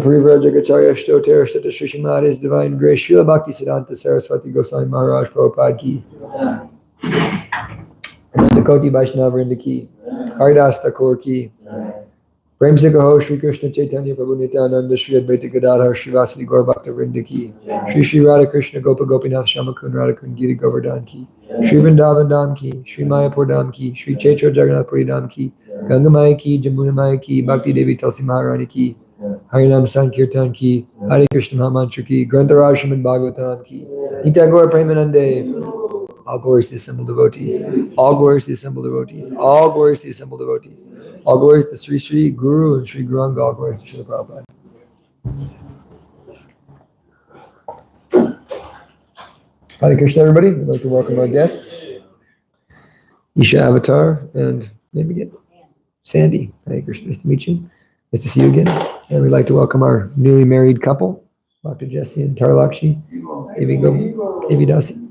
Parivrajakacharya Stoter Sata Srimad His Divine Grace Srila Bhakti Siddhanta Saraswati Goswami Maharaj Prabhupada Ki Ananda Koti Vaishnava Vrinda Ki Haridas Thakur Ki Prem Se Kaho Shri Krishna Chaitanya Prabhu Nityananda Shri Advaita Gadadhar Shivasati Gaur Bhakta Vrinda Ki Shri Shri Radha Krishna Gopa Gopinath Shamakun Radha Kun Giri Govardhan Ki Shri Vrindavan Dham Ki Shri Mayapur Dham Ki Shri Chaitra Jagannath Puri Dham Ki Ganga Maya Ki Jamuna Maya Ki Bhakti Devi Tulsi Maharani Ki Harinam Sankirtan Ki, Hare Krishna Mahamantra Ki, Grantharaj Srimad Bhagavatam Ki, Nitya Gaur Premanande. All glories to the assembled devotees. All glories to the assembled devotees. All glories to the assembled devotees. All glories to Sri Sri Guru and Sri Gauranga. All glories to Srila Prabhupada. Hare Krishna, everybody. I'd like to welcome our guests, Isha Avatar, and maybe again, Sandy. Hare Krishna. Nice to meet you. Nice to see you again. And we'd like to welcome our newly married couple, Dr. Jesse and Tarlakshi, Devi Dasi.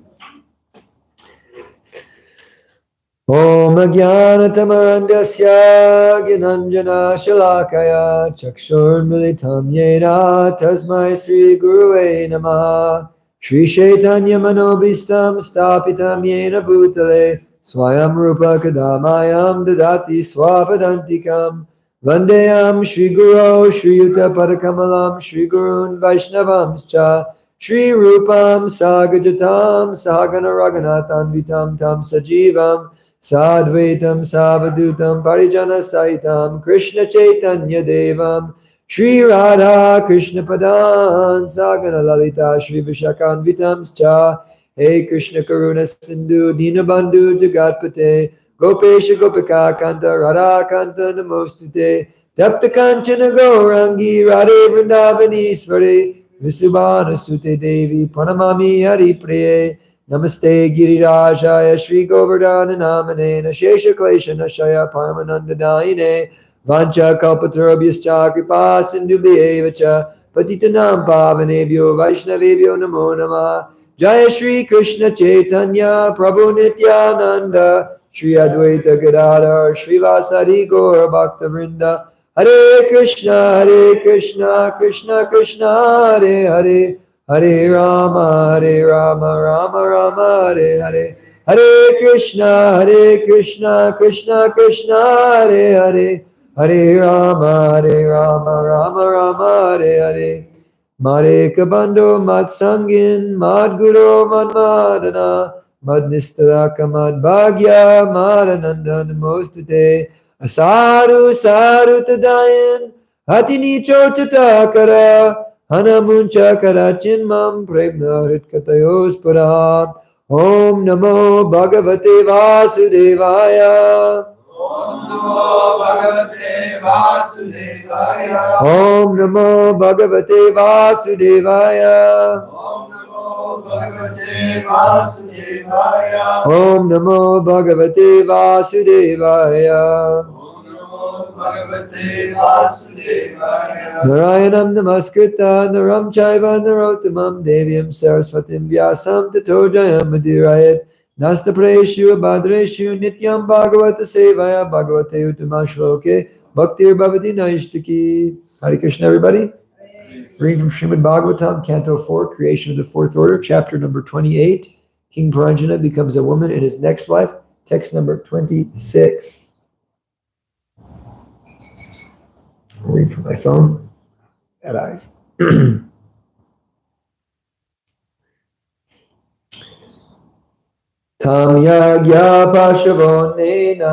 Om Jnanatamarandasya Gnanjana Shalakaya Chakshurmilitam Yena Tasmai Sri Gurue Namaha Shri Chaitanya Manobhistam Stapitam Yena Bhutale Swayam Rupa Kadamayam Dadati Swapadantikam Vandeyam Shri Guru Shri Yuta Padakamalam Shri Gurun Vaishnavamscha Shri Rupam Sagajatam Sahagana Raghunathan Vitam Tam Sajivam Sadvaitam Savadutam Parijana Saitam Krishna Chaitanya Devam Shri Radha Krishna Padan Sagana Lalita Shri Vishakan Vitamscha Hey Krishna Karuna Sindhu Dinabandhu Jagatpate Gopesha Gopika Kanta Radha Kanta Namostute Tapta Kanchana Gaurangi Radhe Vrindavani Svare Visubhana Sute Devi Pranamami Hari Priye Namaste Girirajaya Shri Govardhana Namane Shesha Klesha Nashaya Paramananda Daine Vancha Kalpatarabhyascha Kripa Sindhubhyevacha Patitanam Pavanebhyo Vaishnavebhyo Namo Namah Jaya Shri Krishna Chaitanya Prabhu Nityananda Shri Advaita Gadadhar Shri Vasari Gaura Bhakta Vrinda Hare Krishna Krishna Krishna Hare Hare Hare Rama, Rama Rama, Hare Hare. Hare Krishna, Krishna Krishna, Hare Hare. Hare Rama, Rama Rama, Hare Hare. Mare Kabando Matsangin, Madguru Madmadana, Madnistaraka Madbhagya, Madananda Namostute, Asaru Saru Tadayan, Hatini Chotatakara, Hanamuncha Karachin Mam Premna Ritkatayos Pura Om Namo Bhagavate Vasudevaya Om Namo Bhagavate Vasudevaya. Om Namo Bhagavate Vasudevaya Om Namo Bhagavate Vasudevaya. Om Namo Bhagavate Vasudevaya Om Namo Bhagavate Vasudevaya. Narayanam Namaskritta Naram Chaiva Narottamam Devyam Saraswatim Vyasam Tato Jayam Madhirayat Nasta Preshu Bhadreshu Nityam Bhagavata Sevaya Bhagavate Uttama Shloke Bhaktir Bhavati Naishtaki. Hare Krishna, everybody. Reading from Srimad Bhagavatam, Canto 4, Creation of the Fourth Order, chapter number 28. King Paranjana becomes a woman in his next life, text number 26. I'll read from my phone. At eyes. Tam yagya pashavonena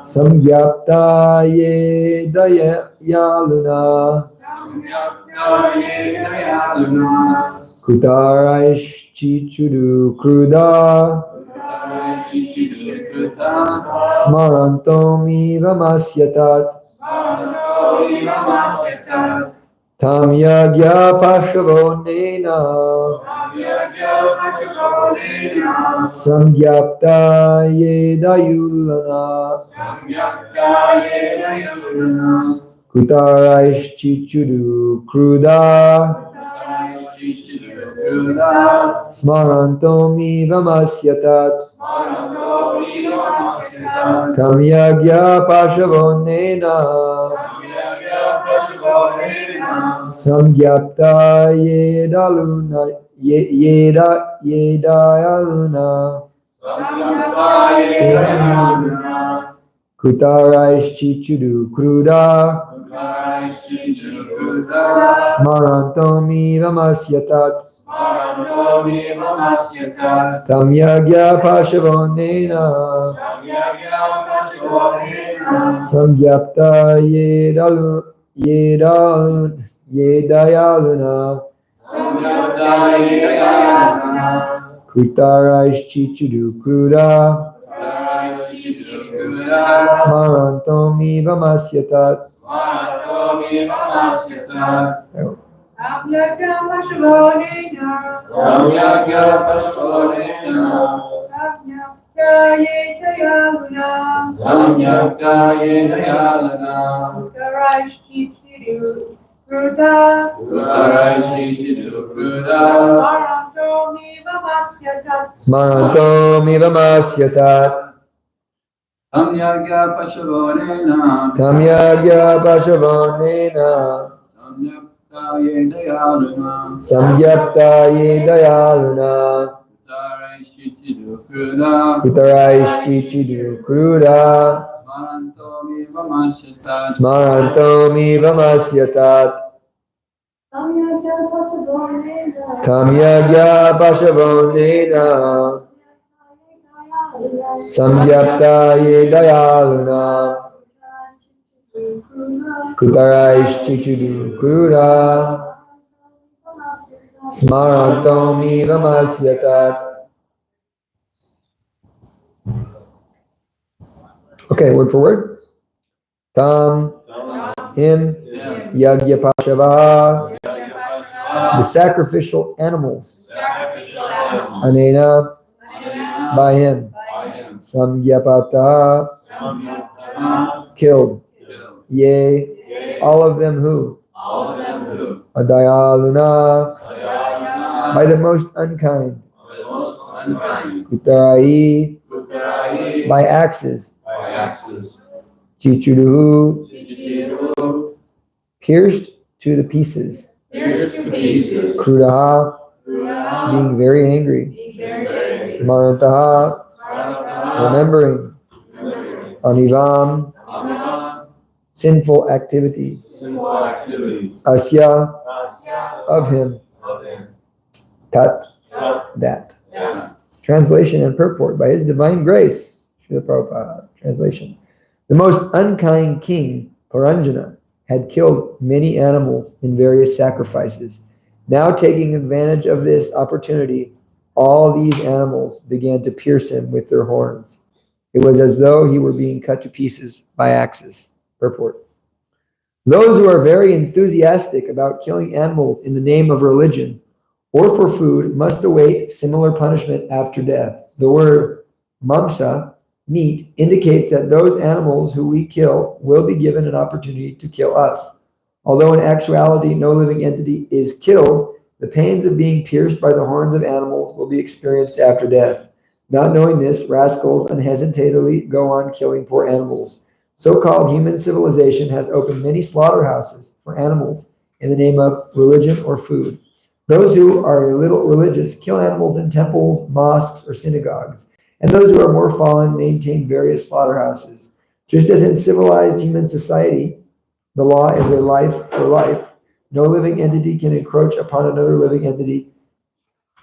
samgyapta ye daya yaluna kutaraish chichudu kruda smarantomi vamasyatat tam yagya pashavonena samgyapta ye dayulana kutaraish chichudu kruda smarantomi vamasyatat tam yagya pashavonena samgyapta yedaluna yedayaluna kutaraish chichudu kruda smarantomi vamasyatat tam yagya pashavonena samgyapta yedayaluna kutaraish chichudu kruda smarantomi vamasyatat. Smarantomiva masyatat. Samyagya Pashavanena Tamyagya pashavanena. Samyaptaye Dayaluna Samgyaptaye dayaluna. Utaraishchichidu kruda. Smarantomiva Masyatat Smarantomiva masyatat. Tamyagya pashavanena. Samgyaptaye dayaluna. Utaraishchichidu kruda. Smarantomiva masyatat. Okay, word for word. Tam, him, Yagya Pashava, the sacrificial animals. Anena, by him. Samgyapata, killed. Yea, all of them who? Adayaluna, by the most unkind. Kutarai, by axes. Chichuruhu, pierced to the pieces. Krudaha, being very angry. Smarantaha, remembering. Anivam, sinful activity. Asya, of him. Tat, that. Translation and purport. By his divine grace, Srila Prabhupada. Translation. The most unkind king, Paranjana, had killed many animals in various sacrifices. Now, taking advantage of this opportunity, all these animals began to pierce him with their horns. It was as though he were being cut to pieces by axes. Purport. Those who are very enthusiastic about killing animals in the name of religion or for food must await similar punishment after death. The word mamsa, meat, indicates that those animals who we kill will be given an opportunity to kill us. Although in actuality no living entity is killed, the pains of being pierced by the horns of animals will be experienced after death. Not knowing this, rascals unhesitatingly go on killing poor animals. So-called human civilization has opened many slaughterhouses for animals in the name of religion or food. Those who are a little religious kill animals in temples, mosques, or synagogues, and those who are more fallen maintain various slaughterhouses. Just as in civilized human society, the law is a life for life. No living entity can encroach upon another living entity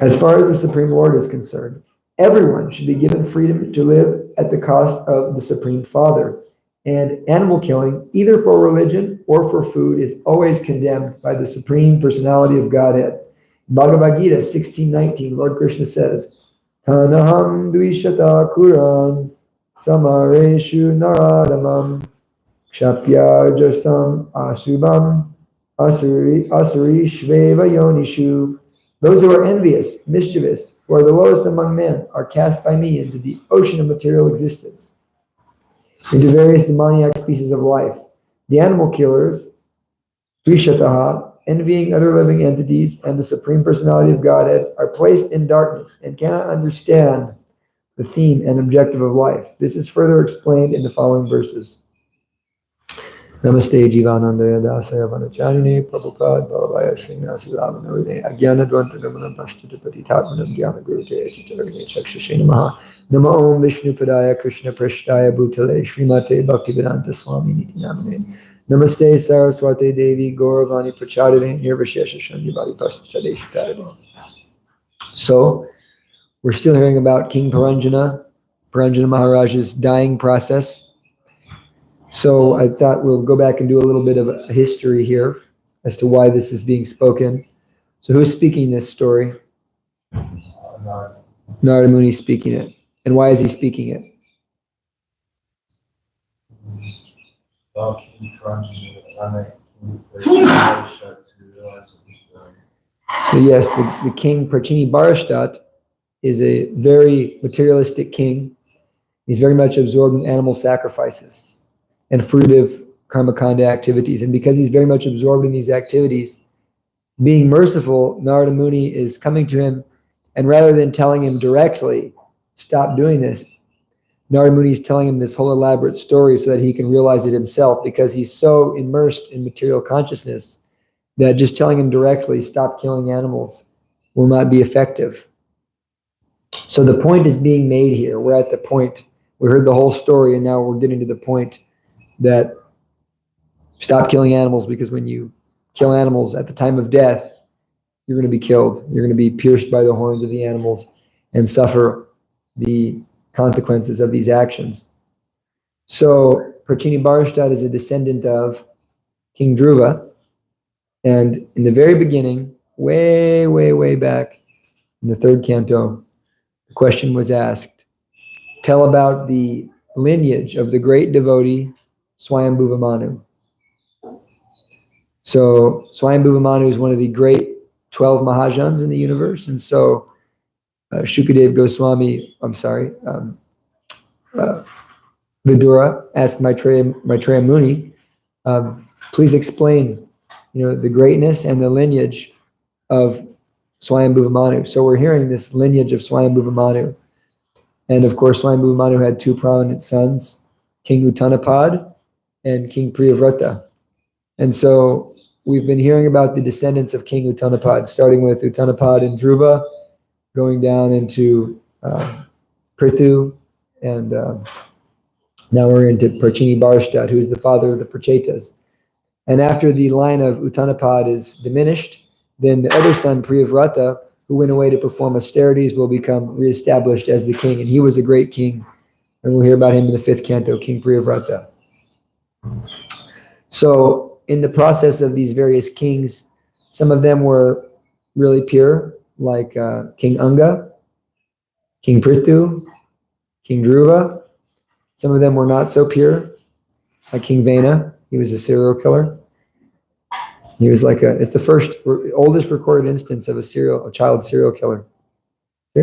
as far as the Supreme Lord is concerned. Everyone should be given freedom to live at the cost of the Supreme Father. And animal killing, either for religion or for food, is always condemned by the Supreme Personality of Godhead. In Bhagavad Gita 16:19, Lord Krishna says, Tanaham dvishata kuran samareshu naradamam kshapya jasam asubam asuri shveva yonishu. Those who are envious, mischievous, who are the lowest among men, are cast by me into the ocean of material existence, into various demoniac species of life. The animal killers, Drishataha, envying other living entities and the Supreme Personality of Godhead, are placed in darkness and cannot understand the theme and objective of life. This is further explained in the following verses. Namaste Jivanandaya Dasaya Vanacharine Prabhupada Balavaya Srinivasi Lavanavine Agyana Dvanta Gamanam Pashtapati Tatmanam Gyana Gurute Chitarine Chakshashina Maha Nama Om Vishnu Padaya Krishna Prishtaya Bhutale Srimate Bhaktivedanta Swami Niti Namane Namaste Saraswate Devi Gauravani Prachadine Nirvashesha Shandivadi Pashtadeshitadine. So, we're still hearing about King Paranjana Maharaj's dying process. So I thought we'll go back and do a little bit of a history here as to why this is being spoken. So who's speaking this story? Narada Muni speaking it. And why is he speaking it? So yes, the king Prachini Barashtat is a very materialistic king. He's very much absorbed in animal sacrifices and fruitive karmakanda activities. And because he's very much absorbed in these activities, being merciful, Narada Muni is coming to him And rather than telling him directly, stop doing this, Narada Muni is telling him this whole elaborate story so that he can realize it himself, because he's so immersed in material consciousness that just telling him directly, stop killing animals, will not be effective. So the point is being made here. We're at the point, we heard the whole story, and now we're getting to the point that stop killing animals, because when you kill animals at the time of death, you're going to be killed. You're going to be pierced by the horns of the animals and suffer the consequences of these actions. So Prachini Barastat is a descendant of King Dhruva, and in the very beginning, way back in the third canto, the question was asked, tell about the lineage of the great devotee Swayambhuva Manu. So Swayambhuva Manu is one of the great 12 Mahajans in the universe, and so Shukadev Goswami, Vidura asked Maitreya Muni, please explain, the greatness and the lineage of Swayambhuva Manu. So we're hearing this lineage of Swayambhuva Manu. And of course, Swayambhuva Manu had two prominent sons, King Uttanapad and King Priyavrata. And so we've been hearing about the descendants of King Uttanapad, starting with Uttanapad and Dhruva, going down into Prithu, and now we're into Prachini Barastat, who is the father of the Prachetas. And after the line of Uttanapad is diminished, then the other son, Priyavrata, who went away to perform austerities, will become reestablished as the king. And he was a great king. And we'll hear about him in the 5th canto, King Priyavrata. So in the process of these various kings, some of them were really pure, like King Anga, King Prithu, King Dhruva. Some of them were not so pure, like King Vena. He was a serial killer. He was it's the oldest recorded instance of a child serial killer. He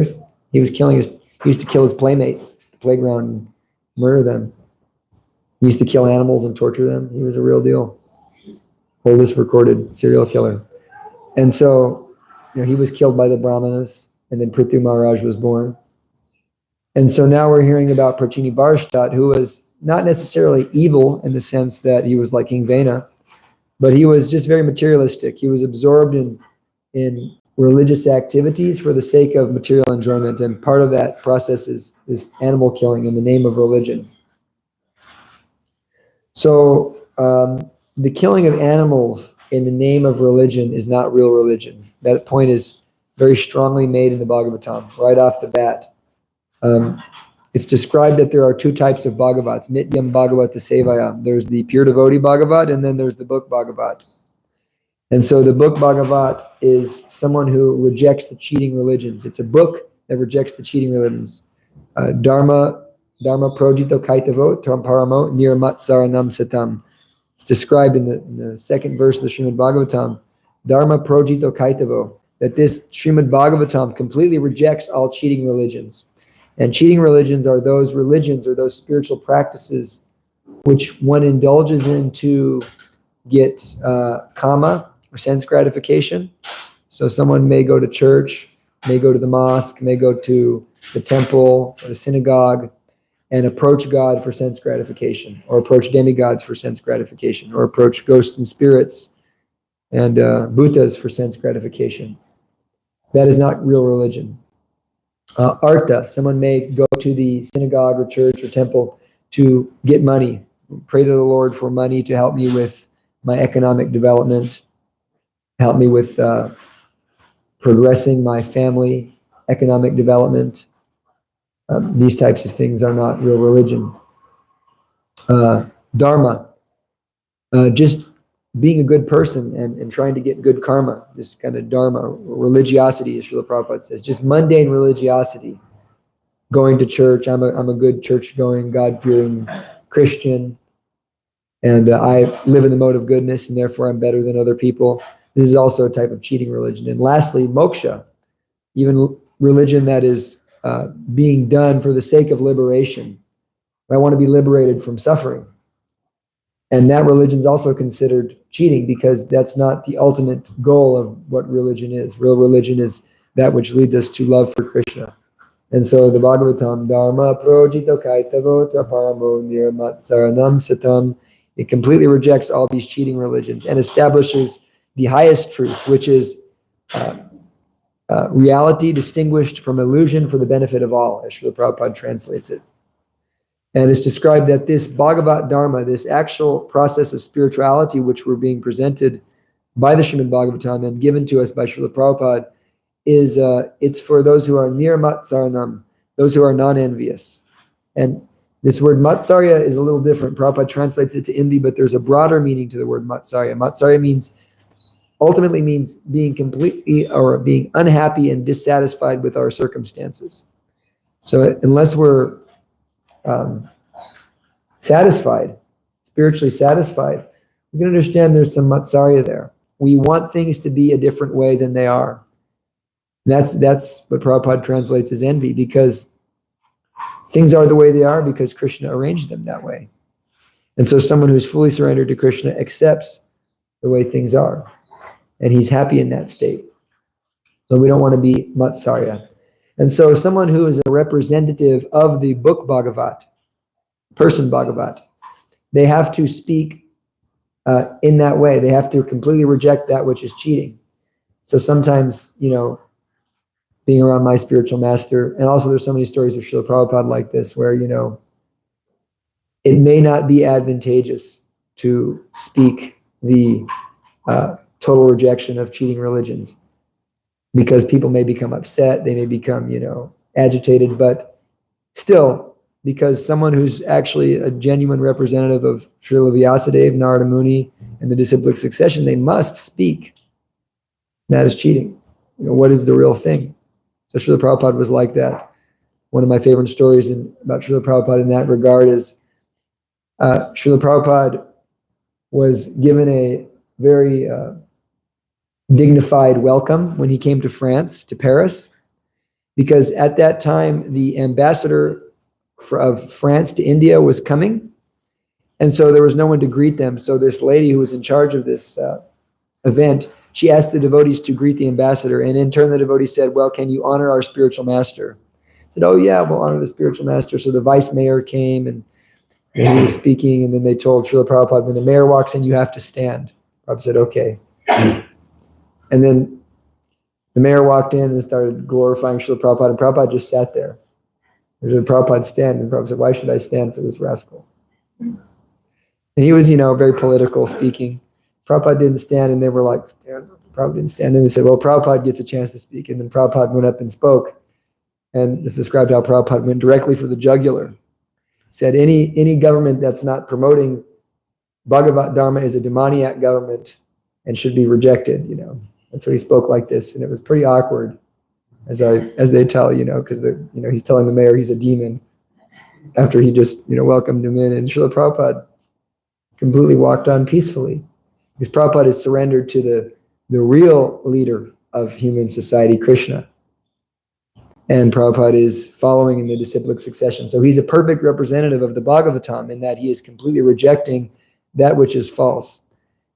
used to kill his playmates at the playground and murder them. He used to kill animals and torture them. He was a real deal. Oldest recorded serial killer. And so, he was killed by the Brahmanas, and then Prithu Maharaj was born. And so now we're hearing about Prachini Barastat, who was not necessarily evil in the sense that he was like King Vena, but he was just very materialistic. He was absorbed in religious activities for the sake of material enjoyment, and part of that process is animal killing in the name of religion. So the killing of animals in the name of religion is not real religion. That point is very strongly made in the Bhagavatam right off the bat. It's described that there are two types of Bhagavats, Nityam Bhagavata Sevaya. There's the pure devotee Bhagavat, and then there's the book Bhagavat. And so the book Bhagavat is someone who rejects the cheating religions. It's a book that rejects the cheating religions. Dharma projito kaitavo paramo nirmatsaranam satam. It's described in the second verse of the Srimad Bhagavatam, Dharma projito kaitavo, that this Srimad Bhagavatam completely rejects all cheating religions. And cheating religions are those religions or those spiritual practices which one indulges in to get kama, or sense gratification. So someone may go to church, may go to the mosque, may go to the temple or the synagogue and approach God for sense gratification, or approach demigods for sense gratification, or approach ghosts and spirits and bhutas for sense gratification. That is not real religion. Artha, someone may go to the synagogue or church or temple to get money, pray to the Lord for money to help me with my economic development, help me with progressing my family economic development. These types of things are not real religion. Dharma, just being a good person and trying to get good karma, this kind of dharma, religiosity, as Srila Prabhupada says, just mundane religiosity, going to church. I'm a good church-going, God-fearing Christian, and I live in the mode of goodness, and therefore I'm better than other people. This is also a type of cheating religion. And lastly, moksha, even religion that is being done for the sake of liberation. I want to be liberated from suffering. And that religion is also considered cheating, because that's not the ultimate goal of what religion is. Real religion is that which leads us to love for Krishna. And so the Bhagavatam, Dharma projito kaitavo trapamo nirmatsaranam satam, it completely rejects all these cheating religions and establishes the highest truth, which is reality distinguished from illusion for the benefit of all, as Srila Prabhupada translates it. And it's described that this Bhagavat Dharma, this actual process of spirituality which we're being presented by the Srimad Bhagavatam and given to us by Srila Prabhupada, is it's for those who are near Matsaranam, those who are non-envious. And this word Matsarya is a little different. Prabhupada translates it to envy, but there's a broader meaning to the word Matsarya. Matsarya ultimately means being completely or being unhappy and dissatisfied with our circumstances. So unless we're satisfied, spiritually satisfied, we can understand there's some Matsarya there. We want things to be a different way than they are. That's what Prabhupada translates as envy, because things are the way they are because Krishna arranged them that way. And so someone who's fully surrendered to Krishna accepts the way things are, and he's happy in that state. So we don't want to be Matsarya. And so someone who is a representative of the book Bhagavat, person Bhagavat, they have to speak in that way. They have to completely reject that which is cheating. So sometimes, being around my spiritual master, and also there's so many stories of Srila Prabhupada like this, where, it may not be advantageous to speak the total rejection of cheating religions, because people may become upset, they may become, agitated, but still, because someone who's actually a genuine representative of Srila Vyasadeva, Narada Muni, and the disciplic succession, they must speak. That is cheating. What is the real thing? So Srila Prabhupada was like that. One of my favorite stories about Srila Prabhupada in that regard is Srila Prabhupada was given a very dignified welcome when he came to France, to Paris, because at that time the ambassador of France to India was coming, and so there was no one to greet them. So this lady who was in charge of this event, she asked the devotees to greet the ambassador, and in turn the devotee said, well, can you honor our spiritual master? I said, oh yeah, we'll honor the spiritual master. So the vice mayor came, and he was speaking, and then they told Srila Prabhupada, when the mayor walks in, you have to stand. Prabhupada said, okay. And then the mayor walked in and started glorifying Srila Prabhupada, and Prabhupada just sat there. There's a Prabhupada stand, and Prabhupada said, why should I stand for this rascal? And he was, very political speaking. Prabhupada didn't stand, and they were like, Prabhupada didn't stand. And they said, well, Prabhupada gets a chance to speak. And then Prabhupada went up and spoke. And this described how Prabhupada went directly for the jugular. He said, any government that's not promoting Bhagavat Dharma is a demoniac government and should be rejected, And so he spoke like this, and it was pretty awkward, as they tell, because he's telling the mayor he's a demon after he just, welcomed him in. And Srila Prabhupada completely walked on peacefully, because Prabhupada is surrendered to the real leader of human society, Krishna. And Prabhupada is following in the disciplic succession. So he's a perfect representative of the Bhagavatam in that he is completely rejecting that which is false.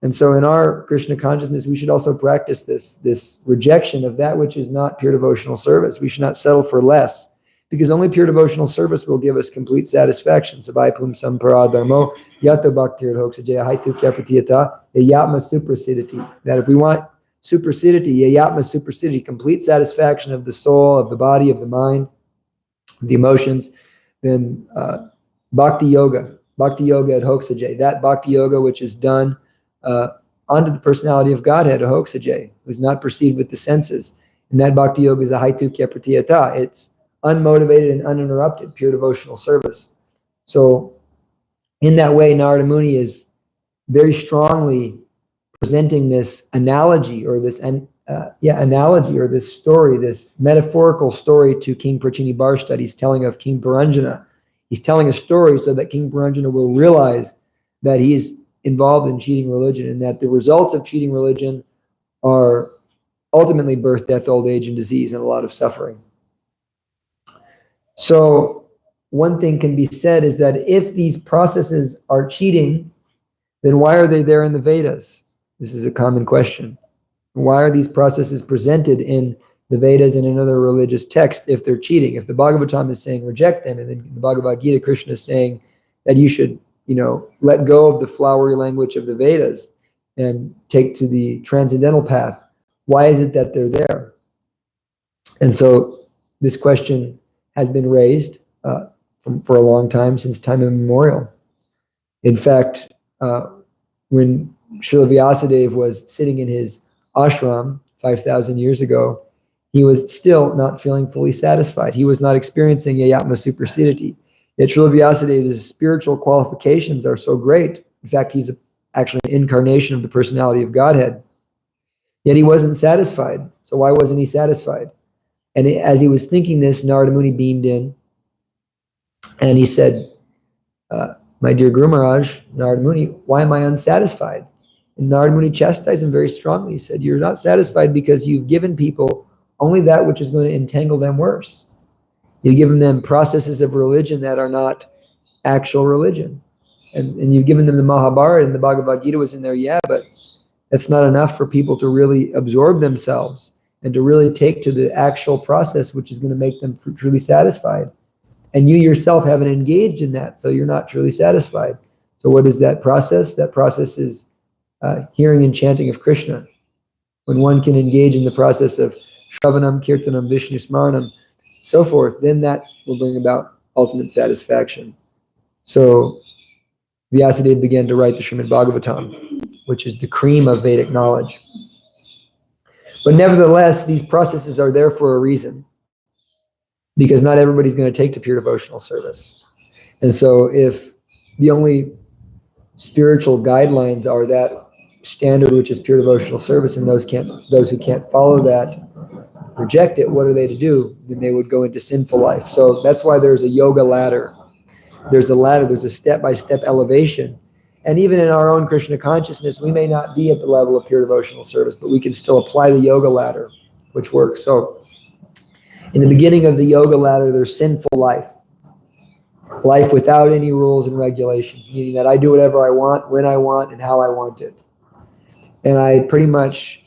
And so in our Krishna consciousness, we should also practice this rejection of that which is not pure devotional service. We should not settle for less, because only pure devotional service will give us complete satisfaction. Sabai pum sampara dharmo yato bhaktir hoksajaya haitu kyapatiyata yayatma suprasiditi. That if we want suprasiditi, yayatma suprasiditi, complete satisfaction of the soul, of the body, of the mind, the emotions, then bhakti yoga at hoksajaya, that bhakti yoga which is done onto the personality of Godhead, Ahoksajay, who's not perceived with the senses. And that bhakti yoga is a haitukya pratiyata. It's unmotivated and uninterrupted, pure devotional service. So in that way, Narada Muni is very strongly presenting this analogy or this story, this metaphorical story to King Prachini Barshad. He's telling of King Puranjana. He's telling a story so that King Puranjana will realize that he's involved in cheating religion, and that the results of cheating religion are ultimately birth, death, old age, and disease, and a lot of suffering. So one thing can be said is that if these processes are cheating, then why are they there in the Vedas? This is a common question. Why are these processes presented in the Vedas and another religious text if they're cheating. If the Bhagavatam is saying reject them, and then the Bhagavad Gita, Krishna is saying that you should, let go of the flowery language of the Vedas and take to the transcendental path, why is it that they're there? And so this question has been raised for a long time, since time immemorial. In fact, when Srila Vyasadeva was sitting in his ashram 5,000 years ago, he was still not feeling fully satisfied. He was not experiencing yayatma supersedity. Yet Srila Vyasadeva's spiritual qualifications are so great. In fact, he's actually an incarnation of the personality of Godhead. Yet he wasn't satisfied. So why wasn't he satisfied? And as he was thinking this, Narada Muni beamed in, and he said, my dear Guru Maharaj, Narada Muni, why am I unsatisfied? And Narada Muni chastised him very strongly. He said, you're not satisfied because you've given people only that which is going to entangle them worse. You've given them processes of religion that are not actual religion. And you've given them the Mahabharata, and the Bhagavad Gita was in there, yeah, but that's not enough for people to really absorb themselves and to really take to the actual process which is going to make them truly satisfied. And you yourself haven't engaged in that, so you're not truly satisfied. So what is that process? That process is hearing and chanting of Krishna. When one can engage in the process of Shravanam, Kirtanam, Vishnu Smaranam, so forth, then that will bring about ultimate satisfaction. So Vyasadeva began to write the Srimad Bhagavatam, which is the cream of Vedic knowledge. But nevertheless, these processes are there for a reason, because not everybody's going to take to pure devotional service. And so if the only spiritual guidelines are that standard, which is pure devotional service, and those who can't follow that reject it, what are they to do? Then they would go into sinful life. So that's why there's a yoga ladder. There's a step-by-step elevation. And even in our own Krishna consciousness, we may not be at the level of pure devotional service, but we can still apply the yoga ladder, which works. So in the beginning of the yoga ladder, there's sinful life. Life without any rules and regulations, meaning that I do whatever I want, when I want, and how I want it. And I pretty much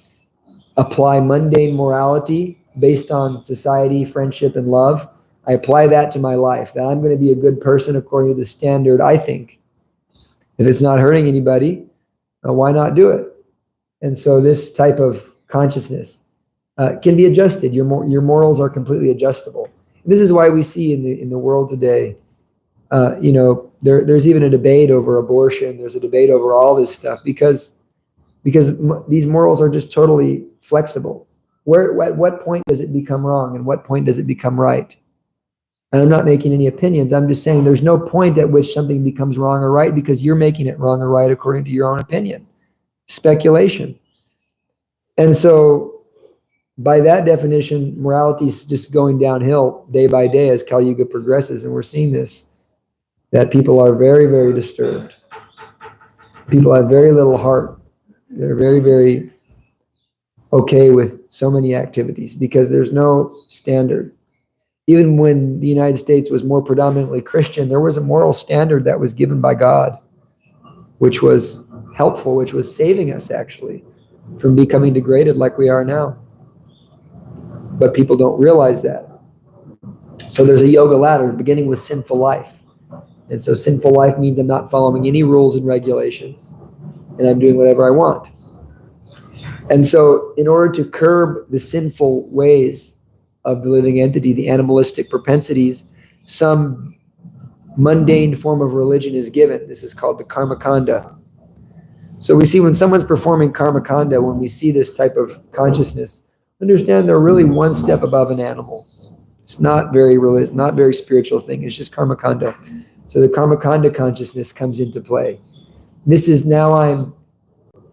apply mundane morality based on society, friendship, and love. I apply that to my life, that I'm going to be a good person according to the standard I think. If it's not hurting anybody, why not do it? And so this type of consciousness can be adjusted. Your morals are completely adjustable. And this is why we see in the world today, there's even a debate over abortion. There's a debate over all this stuff because these morals are just totally flexible. At what point does it become wrong, and what point does it become right? And I'm not making any opinions. I'm just saying there's no point at which something becomes wrong or right, because you're making it wrong or right according to your own opinion. Speculation. And so by that definition, morality is just going downhill day by day as Kali Yuga progresses. And we're seeing this, that people are very, very disturbed. People have very little heart. They're very, very okay with so many activities because there's no standard. Even when the United States was more predominantly Christian, there was a moral standard that was given by God, which was helpful, which was saving us actually from becoming degraded like we are now. But people don't realize that. So there's a yoga ladder beginning with sinful life. And so sinful life means I'm not following any rules and regulations, and I'm doing whatever I want. And so in order to curb the sinful ways of the living entity, the animalistic propensities, some mundane form of religion is given. This is called the karma kanda. So we see when someone's performing karma kanda, when we see this type of consciousness, understand they're really one step above an animal. It's not very religious, not very spiritual thing. It's just karma kanda. So the karma kanda consciousness comes into play. This is now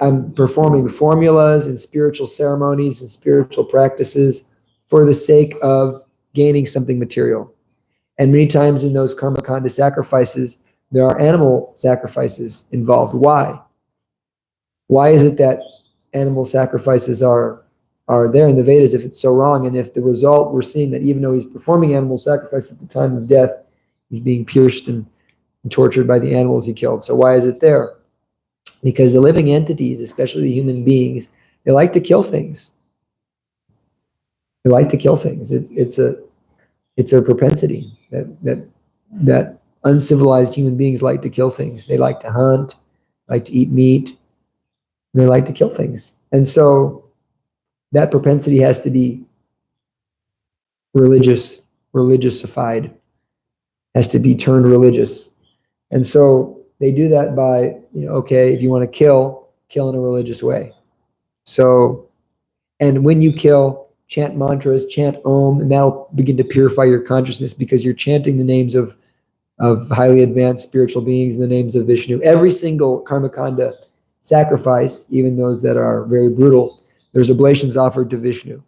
I'm performing formulas and spiritual ceremonies and spiritual practices for the sake of gaining something material. And many times in those karma kanda sacrifices, there are animal sacrifices involved. Why? Why is it that animal sacrifices are there in the Vedas if it's so wrong? And if the result, we're seeing that even though he's performing animal sacrifice at the time of death, he's being pierced and tortured by the animals he killed. So why is it there? Because the living entities, especially the human beings, they like to kill things. They like to kill things. It's a propensity that uncivilized human beings like to kill things. They like to hunt, like to eat meat. They like to kill things. And so that propensity has to be religiousified, has to be turned religious. And so they do that by, okay, if you want to kill in a religious way. So, and when you kill, chant mantras, chant Om, and that'll begin to purify your consciousness because you're chanting the names of highly advanced spiritual beings in the names of Vishnu. Every single karmakanda sacrifice, even those that are very brutal, there's oblations offered to Vishnu.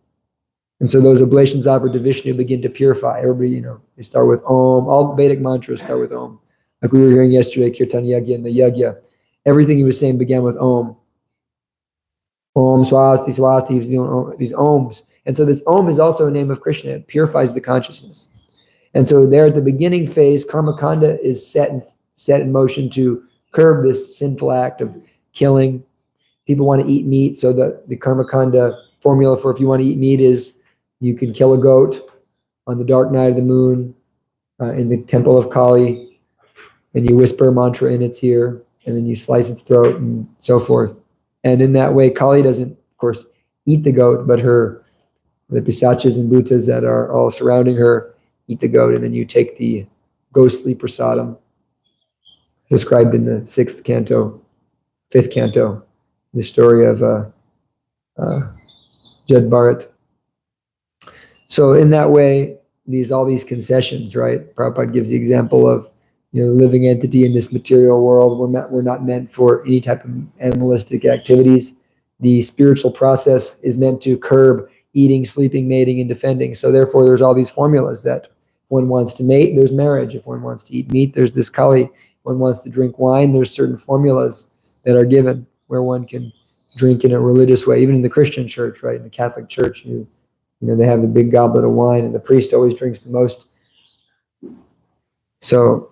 And so those oblations offered to Vishnu begin to purify. Everybody, they start with Om. All Vedic mantras start with Om. Like we were hearing yesterday, Kirtan Yagya and the Yagya. Everything he was saying began with Om. Om, Swasti, Swasti, he was doing these Oms. And so this Om is also a name of Krishna. It purifies the consciousness. And so there at the beginning phase, karmakanda is set in motion to curb this sinful act of killing. People want to eat meat, so the karmakanda formula for if you want to eat meat is you can kill a goat on the dark night of the moon in the temple of Kali, and you whisper a mantra in its ear, and then you slice its throat and so forth. And in that way, Kali doesn't, of course, eat the goat, but the pisachas and bhutas that are all surrounding her eat the goat, and then you take the ghostly prasadam described in the 5th canto, the story of Jad Bharat. So in that way, all these concessions, right? Prabhupada gives the example of living entity in this material world. We're not meant for any type of animalistic activities. The spiritual process is meant to curb eating, sleeping, mating, and defending. So therefore, there's all these formulas that one wants to mate, there's marriage. If one wants to eat meat, there's this Kali. If one wants to drink wine, there's certain formulas that are given where one can drink in a religious way. Even in the Christian church, right? In the Catholic church, they have the big goblet of wine, and the priest always drinks the most. So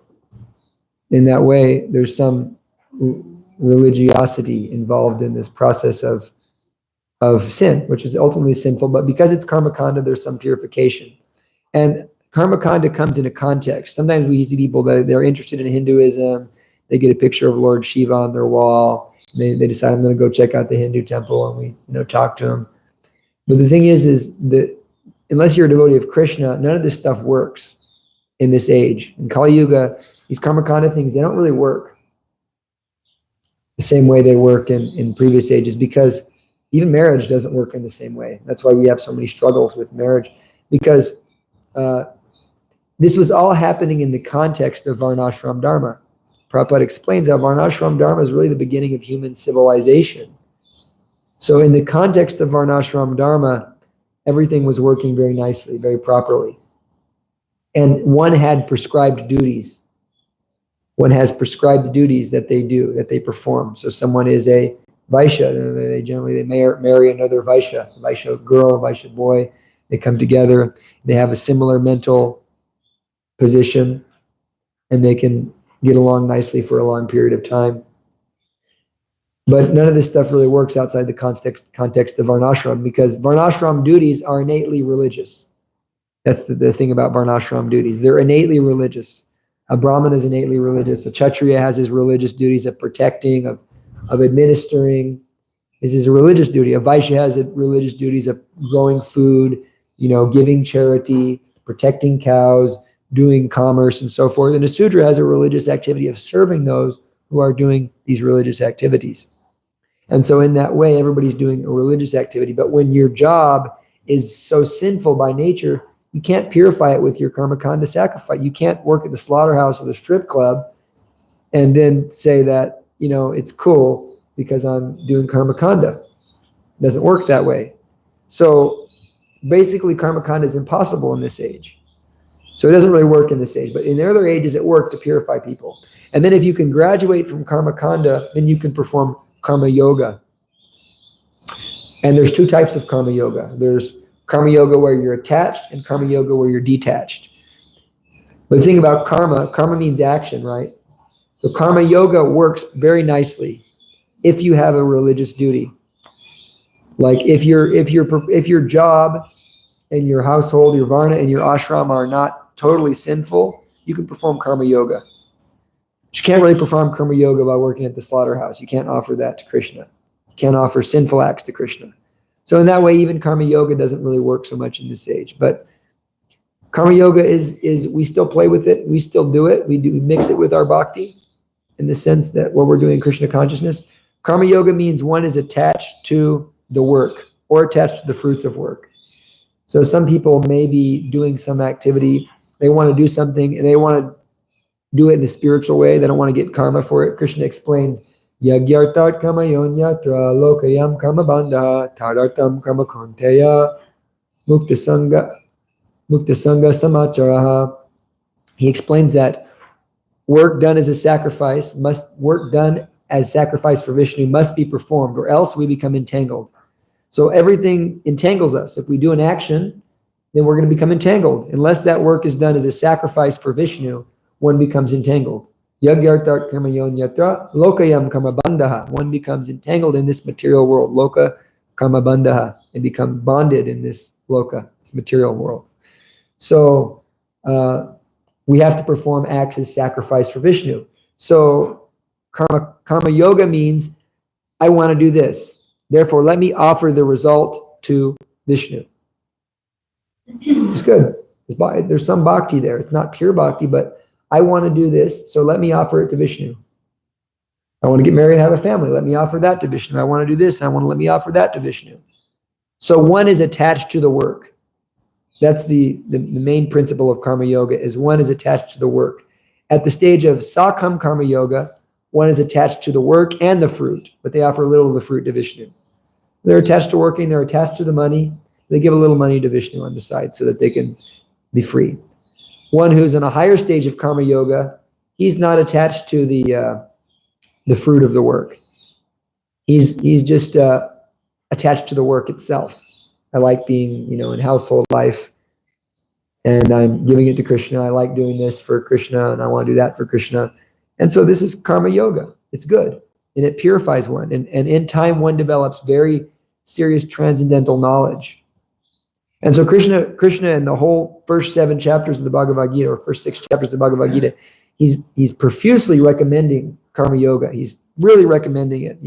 in that way, there's some religiosity involved in this process of sin, which is ultimately sinful. But because it's karmakanda, there's some purification. And karmakanda comes in a context. Sometimes we see people that they're interested in Hinduism. They get a picture of Lord Shiva on their wall. They decide, I'm going to go check out the Hindu temple, and we talk to them. But the thing is that unless you're a devotee of Krishna, none of this stuff works in this age. In Kali Yuga, these karmakanda things, they don't really work the same way they work in previous ages, because even marriage doesn't work in the same way. That's why we have so many struggles with marriage, because this was all happening in the context of Varnashram Dharma. Prabhupada explains how Varnashram Dharma is really the beginning of human civilization. So in the context of Varnashram Dharma, everything was working very nicely, very properly. And one had prescribed duties. One has prescribed duties that they do, that they perform. So someone is a Vaishya, they marry another Vaishya girl, Vaishya boy. They come together, they have a similar mental position, and they can get along nicely for a long period of time. But none of this stuff really works outside the context of Varnashram, because Varnashram duties are innately religious. That's the thing about Varnashram duties. They're innately religious. A Brahmin is innately religious. A Kshatriya has his religious duties of protecting, of administering. This is a religious duty. A Vaishya has religious duties of growing food, giving charity, protecting cows, doing commerce, and so forth. And a Sudra has a religious activity of serving those who are doing these religious activities. And so in that way, everybody's doing a religious activity. But when your job is so sinful by nature, you can't purify it with your karmakanda sacrifice. You can't work at the slaughterhouse or the strip club and then say that, it's cool because I'm doing karmakanda. It doesn't work that way. So basically, karmakanda is impossible in this age. So it doesn't really work in this age. But in the other ages, it worked to purify people. And then if you can graduate from karmakanda, then you can perform karma yoga. And there's two types of karma yoga. There's karma yoga where you're attached, and karma yoga where you're detached. But the thing about karma means action, right? So karma yoga works very nicely if you have a religious duty. Like if your job and your household, your varna and your ashram are not totally sinful, you can perform karma yoga. But you can't really perform karma yoga by working at the slaughterhouse. You can't offer that to Krishna. You can't offer sinful acts to Krishna. So in that way, even karma yoga doesn't really work so much in this age. But karma yoga is we still play with it. We still do it. We mix it with our bhakti in the sense that what we're doing in Krishna consciousness. Karma yoga means one is attached to the work or attached to the fruits of work. So some people may be doing some activity. They want to do something and they want to do it in a spiritual way. They don't want to get karma for it. Krishna explains, Yagyartat karma yonyatra lokayam karma bandha tadartam karma konteya muktasanga samacharaha. He explains that work done as a sacrifice work done as sacrifice for Vishnu must be performed, or else we become entangled. So everything entangles us. If we do an action, then we're going to become entangled. Unless that work is done as a sacrifice for Vishnu, one becomes entangled. Yagyartat karma yonyatra lokayam karma bandha. One becomes entangled in this material world. Loka karma bandha, and become bonded in this loka, this material world. So we have to perform acts as sacrifice for Vishnu. So karma yoga means I want to do this. Therefore, let me offer the result to Vishnu. It's good. There's some bhakti there. It's not pure bhakti, but I want to do this, so let me offer it to Vishnu. I want to get married and have a family. Let me offer that to Vishnu. I want to do this. Let me offer that to Vishnu. So one is attached to the work. That's the main principle of karma yoga, is one is attached to the work. At the stage of sakam karma yoga, one is attached to the work and the fruit, but they offer a little of the fruit to Vishnu. They're attached to working, they're attached to the money. They give a little money to Vishnu on the side so that they can be free. One who's in a higher stage of karma yoga, he's not attached to the fruit of the work. He's just attached to the work itself. I like being, in household life, and I'm giving it to Krishna. I like doing this for Krishna, and I want to do that for Krishna. And so this is karma yoga. It's good, and it purifies one. And in time, one develops very serious transcendental knowledge. And so Krishna in the whole first 7 chapters of the Bhagavad Gita, or first 6 chapters of the Bhagavad Gita, he's profusely recommending karma yoga. He's really recommending it,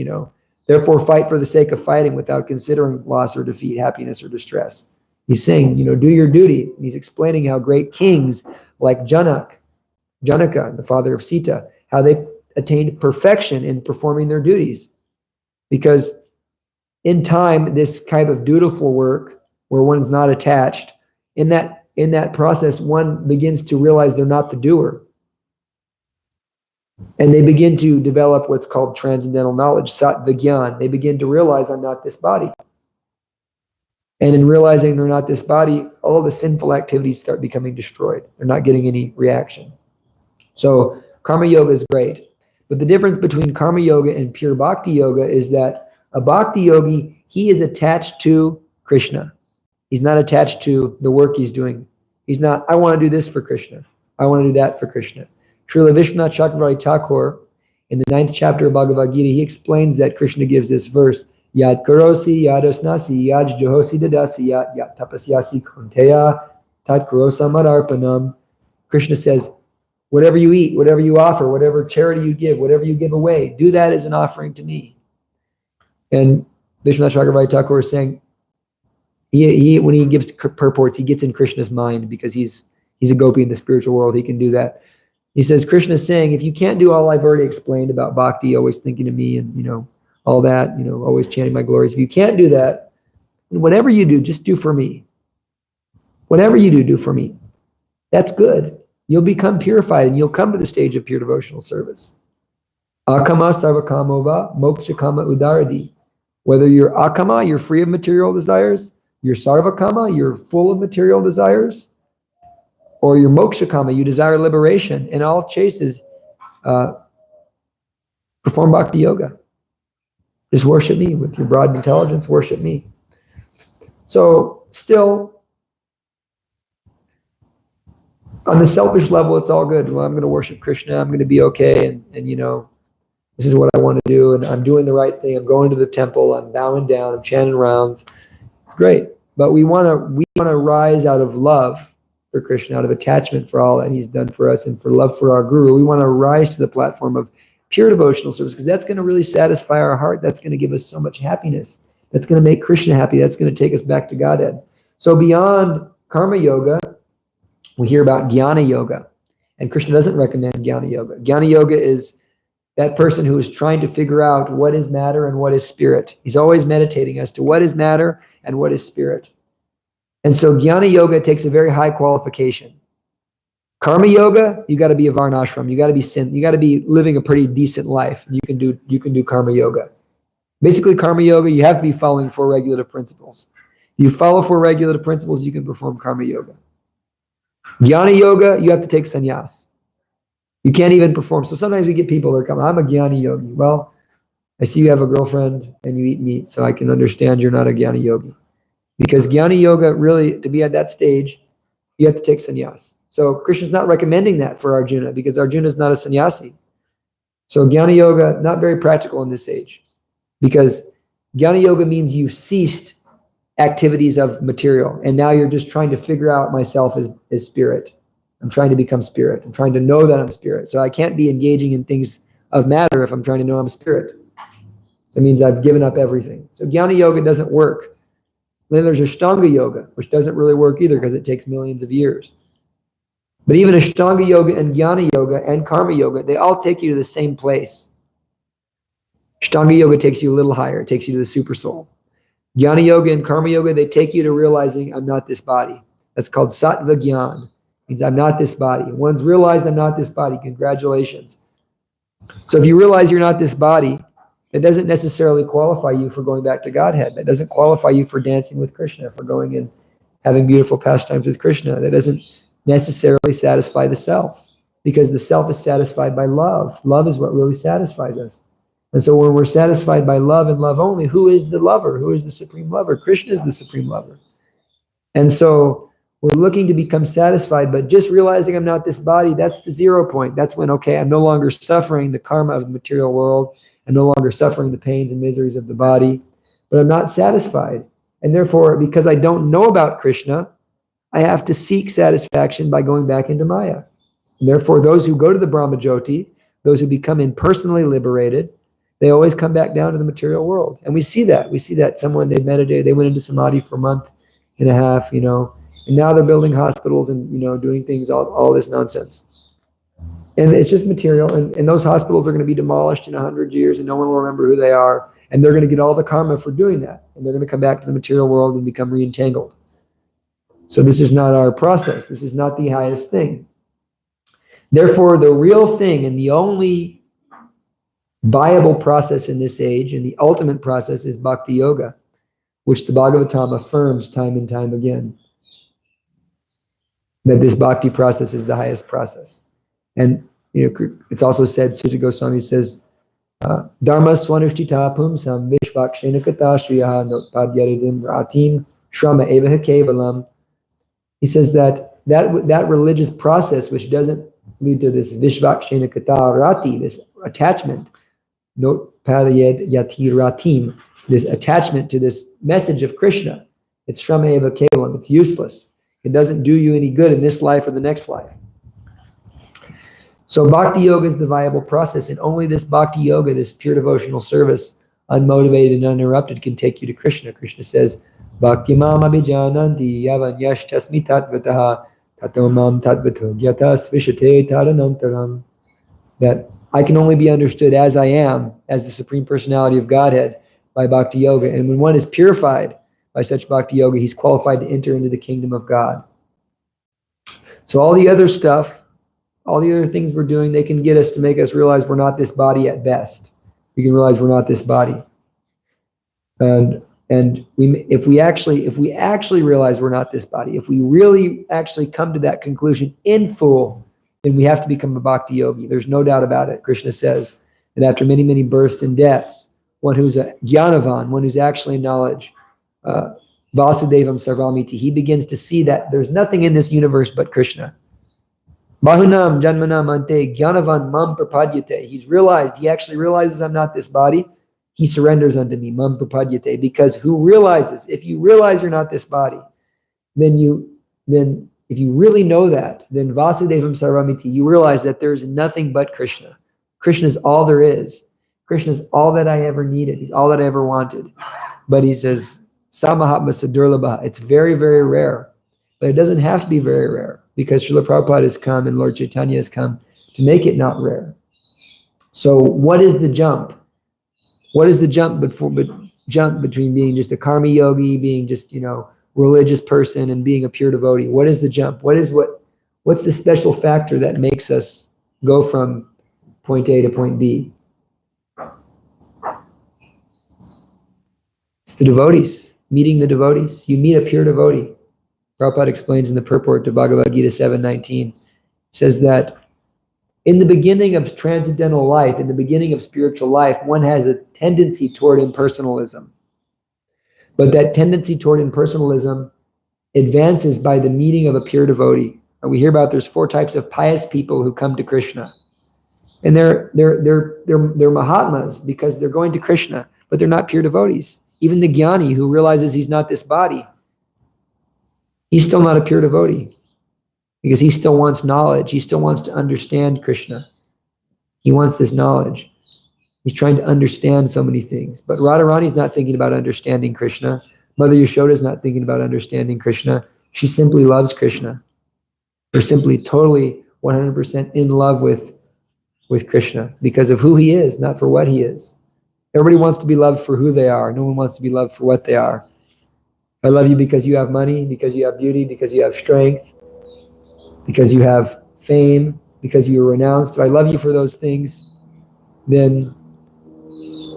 Therefore, fight for the sake of fighting without considering loss or defeat, happiness or distress. He's saying, do your duty. And he's explaining how great kings like Janaka, the father of Sita, how they attained perfection in performing their duties. Because in time, this kind of dutiful work, where one's not attached, in that process, one begins to realize they're not the doer. And they begin to develop what's called transcendental knowledge, satvagyan. They begin to realize, I'm not this body. And in realizing they're not this body, all of the sinful activities start becoming destroyed. They're not getting any reaction. So karma yoga is great. But the difference between karma yoga and pure bhakti yoga is that a bhakti yogi, he is attached to Krishna. He's not attached to the work he's doing. He's not, I want to do this for Krishna. I want to do that for Krishna. Srila Vishwanath Chakravarti Thakur, in the 9th chapter of Bhagavad Gita, he explains that Krishna gives this verse, Yad karosi, yad osnasi, yad johosi dadasi, yad tapasyasi konteya, tat karosa madarpanam. Krishna says, whatever you eat, whatever you offer, whatever charity you give, whatever you give away, do that as an offering to me. And Vishwanath Chakravarti Thakur is saying, he when he gives purports, he gets in Krishna's mind because he's a gopi in the spiritual world. He can do that. He says, Krishna is saying, if you can't do all I've already explained about bhakti, always thinking of me and, all that, always chanting my glories. If you can't do that, whatever you do, just do for me. Whatever you do for me. That's good. You'll become purified and you'll come to the stage of pure devotional service. Akama sarvakamova moksha kama udaradi. Whether you're akama, you're free of material desires, you're sarvakama, you're full of material desires, or you're moksha kama, you desire liberation. In all cases, perform bhakti yoga. Just worship me with your broad intelligence, worship me. So still, on the selfish level, it's all good. Well, I'm going to worship Krishna. I'm going to be okay. And this is what I want to do. And I'm doing the right thing. I'm going to the temple. I'm bowing down. I'm chanting rounds. It's great. But we want to want to rise out of love for Krishna, out of attachment for all that he's done for us and for love for our guru. We want to rise to the platform of pure devotional service because that's going to really satisfy our heart. That's going to give us so much happiness. That's going to make Krishna happy. That's going to take us back to Godhead. So beyond karma yoga, we hear about jnana yoga. And Krishna doesn't recommend jnana yoga. Jnana yoga is that person who is trying to figure out what is matter and what is spirit. He's always meditating as to what is matter and what is spirit. And so jnana yoga takes a very high qualification. Karma yoga, you got to be a varnashram. You got to be you got to be living a pretty decent life. You can do karma yoga. Basically, karma yoga, you have to be following four regulative principles. You follow four regulative principles, you can perform karma yoga. Jnana yoga, you have to take sannyas. You can't even perform. So sometimes we get people that come, I'm a jnana yogi. Well, I see you have a girlfriend and you eat meat, so I can understand you're not a jnana yogi. Because jnana yoga, really, to be at that stage, you have to take sannyas. So Krishna's not recommending that for Arjuna because Arjuna is not a sannyasi. So jnana yoga, not very practical in this age. Because jnana yoga means you've ceased activities of material and now you're just trying to figure out myself as spirit. I'm trying to become spirit. I'm trying to know that I'm spirit. So I can't be engaging in things of matter if I'm trying to know I'm spirit. That means I've given up everything. So jnana yoga doesn't work. Then there's Ashtanga yoga, which doesn't really work either because it takes millions of years. But even Ashtanga yoga and jnana yoga and karma yoga, they all take you to the same place. Ashtanga yoga takes you a little higher. It takes you to the super soul. Jnana yoga and karma yoga, they take you to realizing I'm not this body. That's called sattva jnana. Means I'm not this body. One's realized I'm not this body. Congratulations. So if you realize you're not this body, that doesn't necessarily qualify you for going back to Godhead. That doesn't qualify you for dancing with Krishna, for going and having beautiful pastimes with Krishna. That doesn't necessarily satisfy the self because the self is satisfied by love. Love is what really satisfies us. And so when we're satisfied by love and love only, who is the lover? Who is the supreme lover? Krishna is the supreme lover. And so we're looking to become satisfied, but just realizing I'm not this body, that's the 0 point. That's when, okay, I'm no longer suffering the karma of the material world. I'm no longer suffering the pains and miseries of the body, but I'm not satisfied. And therefore, because I don't know about Krishna, I have to seek satisfaction by going back into Maya. And therefore, those who go to the Brahma Jyoti, those who become impersonally liberated, they always come back down to the material world. And we see that. We see that someone, they meditated, they went into samadhi for a month and a half, and now they're building hospitals and, doing things, all this nonsense. And it's just material. And those hospitals are going to be demolished in 100 years and no one will remember who they are. And they're going to get all the karma for doing that. And they're going to come back to the material world and become reentangled. So this is not our process. This is not the highest thing. Therefore, the real thing and the only viable process in this age and the ultimate process is bhakti yoga, which the Bhagavatam affirms time and time again. That this bhakti process is the highest process. And it's also said, Sutta Goswami says, Dharma swanushtita pumsam vishvakshenakata shriyaha notpadyaridim ratim shrama evaha kevalam. He says that religious process which doesn't lead to this vishvakshenakata rati, this attachment, notpadyad yati ratim, this attachment to this message of Krishna, it's shrama eva kevalam, it's useless. It doesn't do you any good in this life or the next life. So bhakti yoga is the viable process, and only this bhakti yoga, this pure devotional service, unmotivated and uninterrupted, can take you to Krishna. Krishna says, Bhakti mam abhijananti yavanyash tasmi tatvataha tato mam tatvato gyatas vishate tadanantaram. That I can only be understood as I am, as the Supreme Personality of Godhead, by bhakti yoga. And when one is purified by such bhakti yoga, he's qualified to enter into the kingdom of God. So all the other stuff, all the other things we're doing, they can get us to make us realize we're not this body at best. We can realize we're not this body. And if we actually realize we're not this body, if we really actually come to that conclusion in full, then we have to become a bhakti yogi. There's no doubt about it. Krishna says that after many, many births and deaths, one who's a jnanavan, one who's actually in knowledge, Vasudevam Sarvamiti, he begins to see that there's nothing in this universe but Krishna. Bahunam janmanam ante jnanavan mam prapadyate. He actually realizes I'm not this body. He surrenders unto me, mam prapadyate, because if you realize you're not this body, then if you really know that, then Vasudevam Sarvamiti, you realize that there's nothing but Krishna. Krishna is all there is. Krishna is all that I ever needed. He's all that I ever wanted. But he says, Samahatma Sadurlabha, it's very, very rare. But it doesn't have to be very rare, because Srila Prabhupada has come and Lord Chaitanya has come to make it not rare. So what is the jump? What is the jump between being just a karma yogi, being just, religious person, and being a pure devotee? What is the jump? What's the special factor that makes us go from point A to point B? It's the devotees, meeting the devotees. You meet a pure devotee. Prabhupada explains in the purport to Bhagavad Gita 7:19, says that in the beginning of transcendental life, in the beginning of spiritual life, one has a tendency toward impersonalism. But that tendency toward impersonalism advances by the meeting of a pure devotee. And we hear about there's 4 types of pious people who come to Krishna. And they're Mahatmas because they're going to Krishna, but they're not pure devotees. Even the Jnani who realizes he's not this body, he's still not a pure devotee, because he still wants knowledge. He still wants to understand Krishna. He wants this knowledge. He's trying to understand so many things. But Radharani's not thinking about understanding Krishna. Mother Yashoda's not thinking about understanding Krishna. She simply loves Krishna. They're simply totally 100% in love with Krishna because of who he is, not for what he is. Everybody wants to be loved for who they are. No one wants to be loved for what they are. I love you because you have money, because you have beauty, because you have strength, because you have fame, because you are renounced. If I love you for those things, then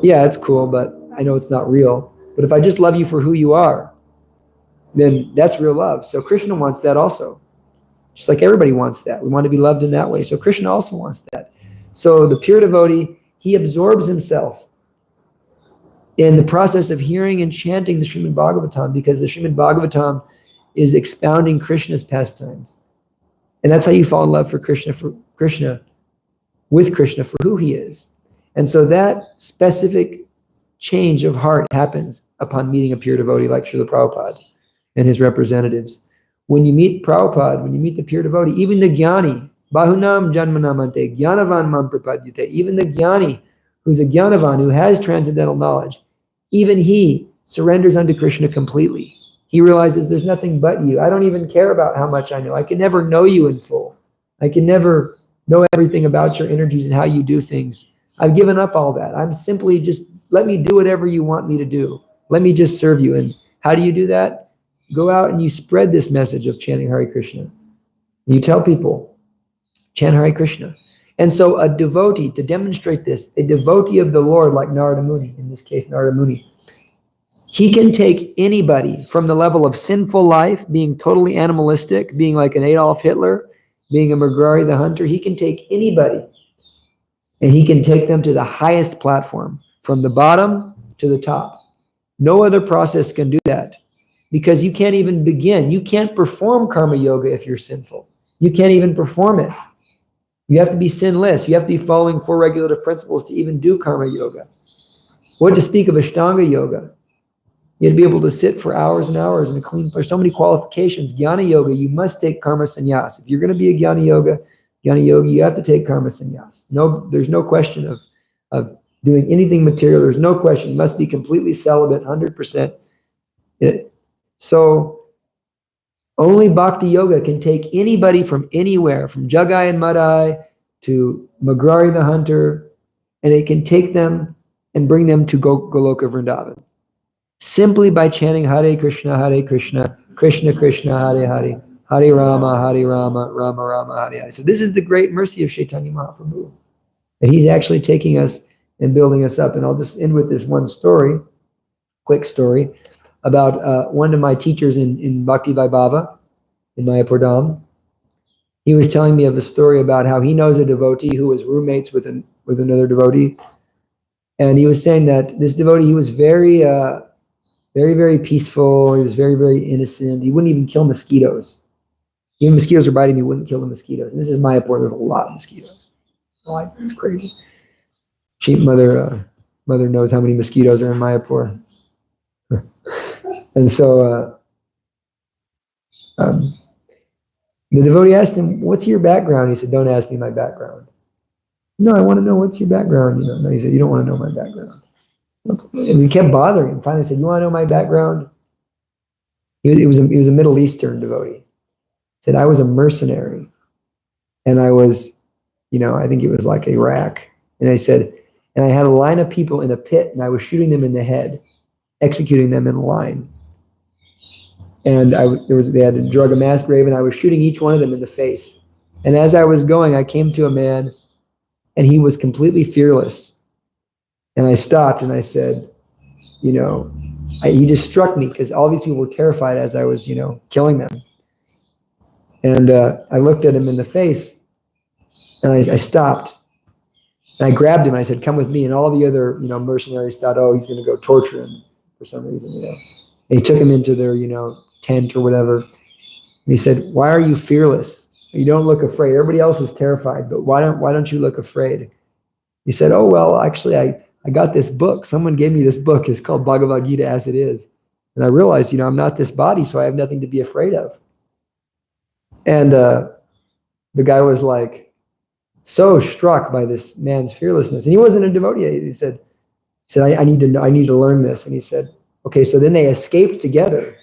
yeah, it's cool, but I know it's not real. But if I just love you for who you are, then that's real love. So Krishna wants that also. Just like everybody wants that. We want to be loved in that way. So Krishna also wants that. So the pure devotee, he absorbs himself in the process of hearing and chanting the Srimad Bhagavatam, because the Srimad Bhagavatam is expounding Krishna's pastimes. And that's how you fall in love with Krishna, for who he is. And so that specific change of heart happens upon meeting a pure devotee like Srila Prabhupada and his representatives. When you meet Prabhupada, when you meet the pure devotee, even the Jnani, Bahunam Janmanamante, Jnanavan Mam Prapadyate, even the Jnani, who's a Jnanavan, who has transcendental knowledge, even he surrenders unto Krishna completely. He realizes there's nothing but you. I don't even care about how much I know. I can never know you in full. I can never know everything about your energies and how you do things. I've given up all that. I'm simply just, let me do whatever you want me to do. Let me just serve you. And how do you do that? Go out and you spread this message of chanting Hare Krishna. You tell people, chant Hare Krishna. And so a devotee, to demonstrate this, a devotee of the Lord like Narada Muni, in this case Narada Muni, he can take anybody from the level of sinful life, being totally animalistic, being like an Adolf Hitler, being a Mrgari the Hunter. He can take anybody and he can take them to the highest platform, from the bottom to the top. No other process can do that, because you can't even begin. You can't perform karma yoga if you're sinful. You can't even perform it. You have to be sinless. You have to be following 4 regulative principles to even do karma yoga. What to speak of Ashtanga yoga? You have to be able to sit for hours and hours in a clean place. So many qualifications. Jnana yoga, you must take karma sannyas. If you're going to be a jnana yogi, you have to take karma sannyas. No, there's no question of doing anything material. There's no question. You must be completely celibate, 100%. So only bhakti yoga can take anybody from anywhere, from Jagai and Madai to Mrgari the Hunter, and it can take them and bring them to Goloka Vrindavan. Simply by chanting Hare Krishna, Krishna Krishna, Hare Hare, Hare Rama, Rama Rama, Hare Hare. So this is the great mercy of Chaitanya Mahaprabhu, that he's actually taking us and building us up. And I'll just end with this one story, quick story, about one of my teachers in Bhakti Vaibhava, in Mayapur Dham. He was telling me of a story about how he knows a devotee who was roommates with another devotee. And he was saying that this devotee, he was very, very peaceful. He was very, very innocent. He wouldn't even kill mosquitoes. Even mosquitoes were biting him, he wouldn't kill the mosquitoes. And this is Mayapur, there's a lot of mosquitoes. Oh, it's crazy. Sheep mother knows how many mosquitoes are in Mayapur. And so The devotee asked him, "What's your background?" He said, "Don't ask me my background." "No, I want to know what's your background." No, he said, "You don't want to know my background." And he kept bothering him. Finally, said, "You want to know my background?" He was a Middle Eastern devotee. He said, "I was a mercenary, and I was, I think it was like Iraq." And I said, and I had a line of people in a pit, and I was shooting them in the head, executing them in a line. And they had drug a mass grave, and I was shooting each one of them in the face. And as I was going, I came to a man, and he was completely fearless. And I stopped, and I said, he just struck me because all these people were terrified as I was, killing them. And I looked at him in the face, and I stopped. And I grabbed him, and I said, "Come with me." And all the other, mercenaries thought, oh, he's going to go torture him for some reason, And he took him into their, tent or whatever. And he said, "Why are you fearless? You don't look afraid. Everybody else is terrified, but why don't you look afraid?" He said, "Oh, well, actually, I got this book. Someone gave me this book. It's called Bhagavad Gita as it is. And I realized, I'm not this body, so I have nothing to be afraid of." And the guy was like so struck by this man's fearlessness. And he wasn't a devotee. He said, I need to learn this. And he said, okay, so then they escaped together.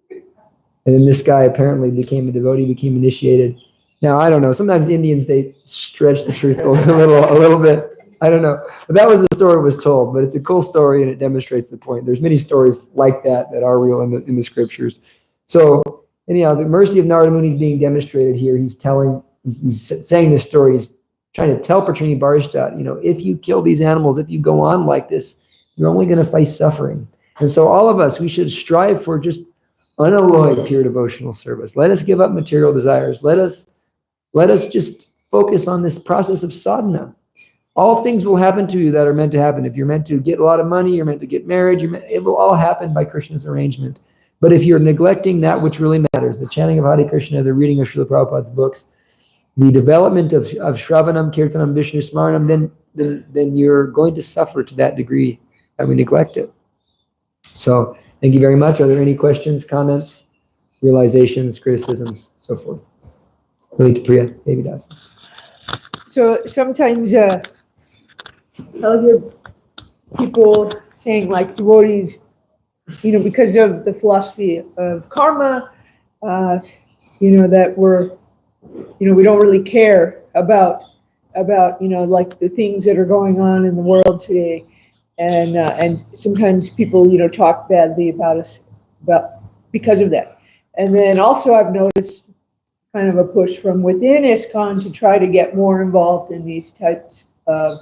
And then this guy apparently became a devotee, became initiated. Now, I don't know. Sometimes Indians, they stretch the truth a little bit. I don't know. But that was the story was told. But it's a cool story, and it demonstrates the point. There's many stories like that are real in the scriptures. So anyhow, the mercy of Narada Muni is being demonstrated here. He's saying this story. He's trying to tell Patrini Barishtat, if you kill these animals, if you go on like this, you're only going to face suffering. And so all of us, we should strive for just unalloyed pure devotional service. Let us give up material desires. Let us just focus on this process of sadhana. All things will happen to you that are meant to happen. If you're meant to get a lot of money, you're meant to get married, it will all happen by Krishna's arrangement. But if you're neglecting that which really matters, the chanting of Hare Krishna, the reading of Srila Prabhupada's books, the development of Shravanam, Kirtanam, Vishnu Smaranam, then you're going to suffer to that degree that we neglect it. So thank you very much. Are there any questions, comments, realizations, criticisms, so forth? Really to Priya, Devi Dasa. So sometimes I'll hear people saying like devotees, because of the philosophy of karma, that we're, we don't really care about like the things that are going on in the world today, and sometimes people talk badly about us because of that. And then also I've noticed kind of a push from within ISKCON to try to get more involved in these types of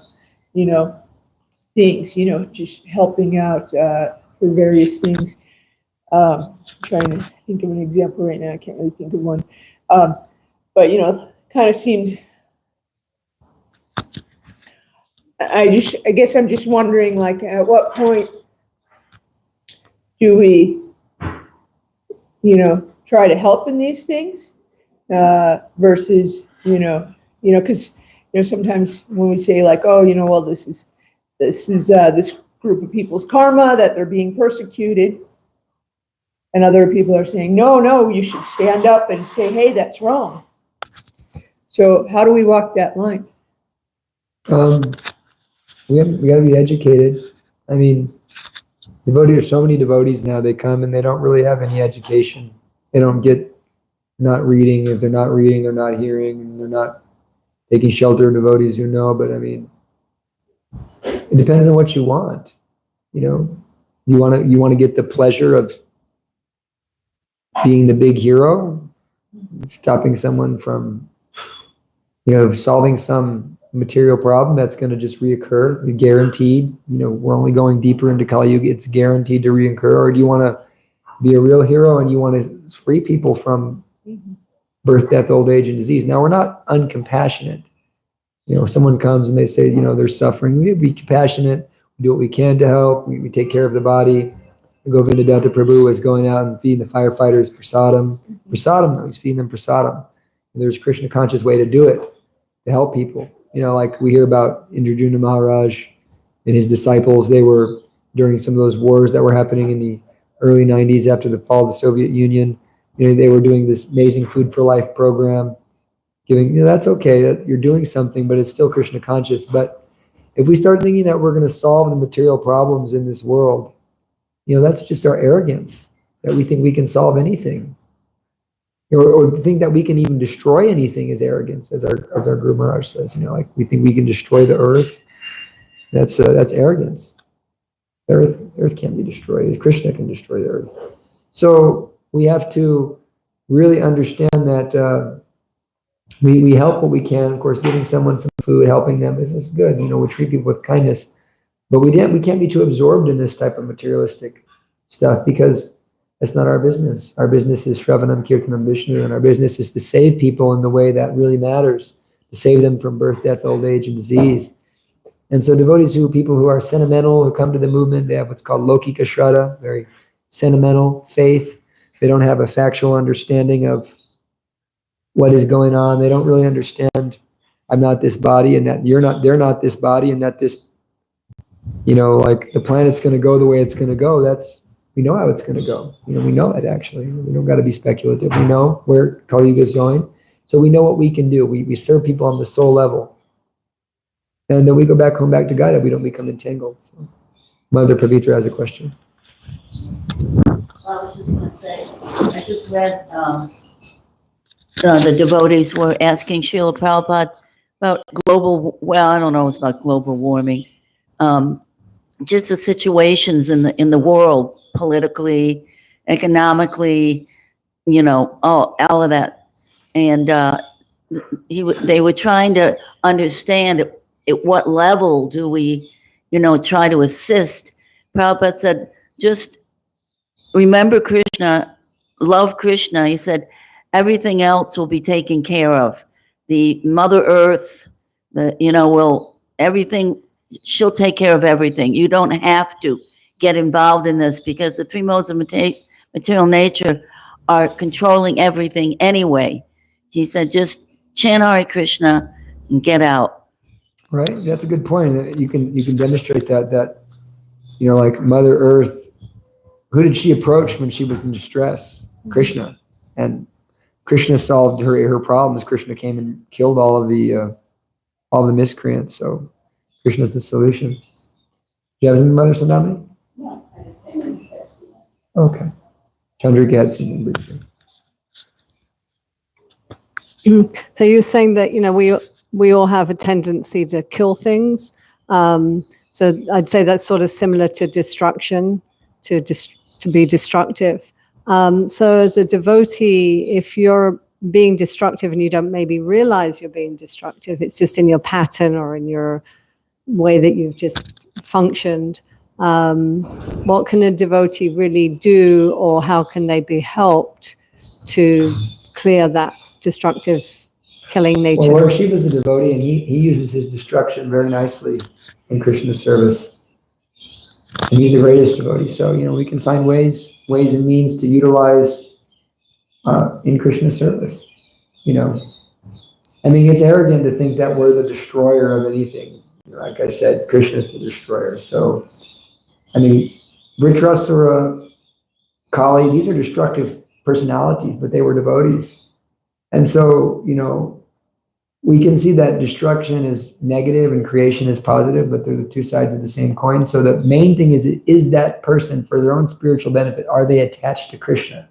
things, just helping out for various things. Trying to think of an example right now. I can't really think of one. But kind of seemed. I guess I'm just wondering, like, at what point do we, try to help in these things, versus, because sometimes when we say like, oh, well, this is this group of people's karma that they're being persecuted, and other people are saying, no, you should stand up and say, hey, that's wrong. So how do we walk that line? We got to be educated. I mean, so many devotees now, they come and they don't really have any education. They don't get, not reading. If they're not reading, they're not hearing, they're not taking shelter of devotees who know. But I mean, it depends on what you want. You want to get the pleasure of being the big hero, stopping someone from, solving some material problem that's going to just reoccur, guaranteed. We're only going deeper into Kali Yuga. It's guaranteed to reoccur. Or do you want to be a real hero and you want to free people from birth, death, old age, and disease? Now, we're not uncompassionate. Someone comes and they say, they're suffering. We be compassionate. We do what we can to help. We take care of the body. Govinda Datta Prabhu is going out and feeding the firefighters prasadam. Prasadam, though, he's feeding them prasadam. And there's a Krishna conscious way to do it, to help people. Like we hear about Indradyumna Maharaj and his disciples. They were during some of those wars that were happening in the early 90s after the fall of the Soviet Union. they were doing this amazing Food for Life program, giving, that's okay, that you're doing something, but it's still Krishna conscious. But if we start thinking that we're going to solve the material problems in this world, that's just our arrogance, that we think we can solve anything. Or think that we can even destroy anything is arrogance, as our Guru Maharaj says. Like we think we can destroy the earth. That's arrogance. The earth can't be destroyed. Krishna can destroy the earth. So we have to really understand that we help what we can. Of course, giving someone some food, helping them is good. We treat people with kindness, but we can't be too absorbed in this type of materialistic stuff, because that's not our business. Our business is Shravanam, Kirtanam, Vishnu, and our business is to save people in the way that really matters, to save them from birth, death, old age, and disease. And so people who are sentimental, who come to the movement, they have what's called Lokika Shraddha, very sentimental faith. They don't have a factual understanding of what is going on. They don't really understand, I'm not this body, and that they're not this body, and that this, like the planet's going to go the way it's going to go. We know how it's going to go. We know it actually. We don't got to be speculative. We know where Kali Yuga is going. So we know what we can do. We serve people on the soul level. And then we go back home, back to Gaia. We don't become entangled. So, Mother Pavitra has a question. I was just going to say, I just read the devotees were asking Srila Prabhupada about I don't know, it's about global warming. Just the situations in the world, politically, economically, all of that. And they were trying to understand at what level do we, try to assist. Prabhupada said, just remember Krishna, love Krishna. He said, everything else will be taken care of. The Mother Earth, everything, she'll take care of everything. You don't have to get involved in this, because the three modes of material nature are controlling everything anyway. He said, just chant Hare Krishna and get out. Right, that's a good point. You can demonstrate that like Mother Earth, who did she approach when she was in distress? Krishna, and Krishna solved her problems. Krishna came and killed all the miscreants. So Krishna's the solution. Do you have something, Mother Sandamini? Yeah, I just think Okay. Chandrika had something briefly. So you're saying that we all have a tendency to kill things. So I'd say that's sort of similar to destruction, to be destructive. So as a devotee, if you're being destructive and you don't maybe realize you're being destructive, it's just in your pattern or in your way that you've just functioned. What can a devotee really do, or how can they be helped to clear that destructive, killing nature? Well, Lord Shiva's a devotee, and he uses his destruction very nicely in Krishna's service. And he's the greatest devotee. So, we can find ways and means to utilize in Krishna's service. It's arrogant to think that we're the destroyer of anything. Like I said, Krishna's the destroyer. So, Vritrasura, Kali, these are destructive personalities, but they were devotees. And so, we can see that destruction is negative and creation is positive, but they're the two sides of the same coin. So the main thing is that person, for their own spiritual benefit, are they attached to Krishna?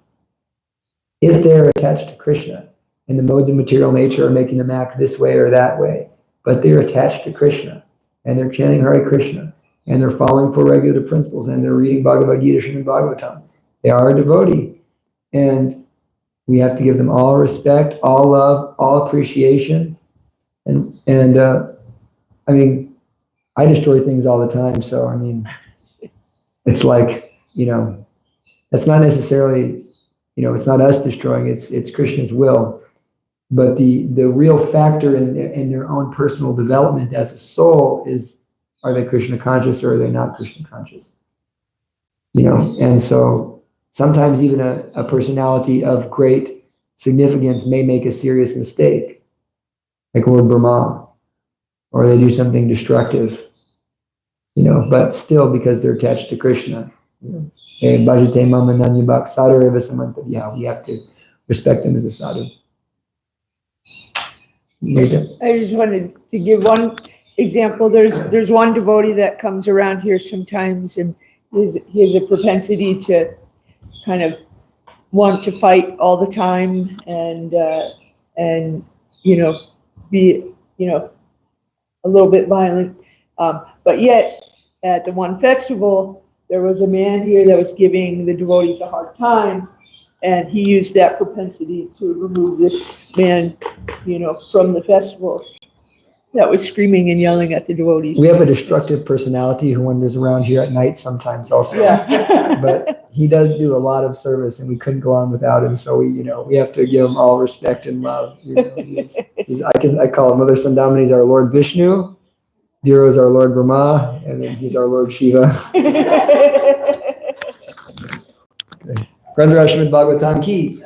If they're attached to Krishna, and the modes of material nature are making them act this way or that way, but they're attached to Krishna, and they're chanting Hare Krishna, and they're following four regular principles, and they're reading Bhagavad Gita, Srimad Bhagavatam, they are a devotee. And we have to give them all respect, all love, all appreciation. And I destroy things all the time. So, it's like, that's not necessarily, it's not us destroying, it's Krishna's will. But the real factor in their own personal development as a soul is, are they Krishna conscious or are they not Krishna conscious? And so sometimes even a personality of great significance may make a serious mistake, like Lord Brahma, or they do something destructive, but still, because they're attached to Krishna, Bhajate mama nanyabak sadhu eva samantavya. We have to respect them as a sadhu. I just wanted to give one example. There's one devotee that comes around here sometimes, and he has a propensity to kind of want to fight all the time, and be a little bit violent. But yet, at the one festival, there was a man here that was giving the devotees a hard time, and he used that propensity to remove this man, from the festival that was screaming and yelling at the devotees. We have a destructive personality who wanders around here at night sometimes also. Yeah. But he does do a lot of service, and we couldn't go on without him. So we have to give him all respect and love. I call him Mother Sandamani. He's our Lord Vishnu. Dhiro is our Lord Brahma, and then he's our Lord Shiva. Srimad Bhagavatam ki.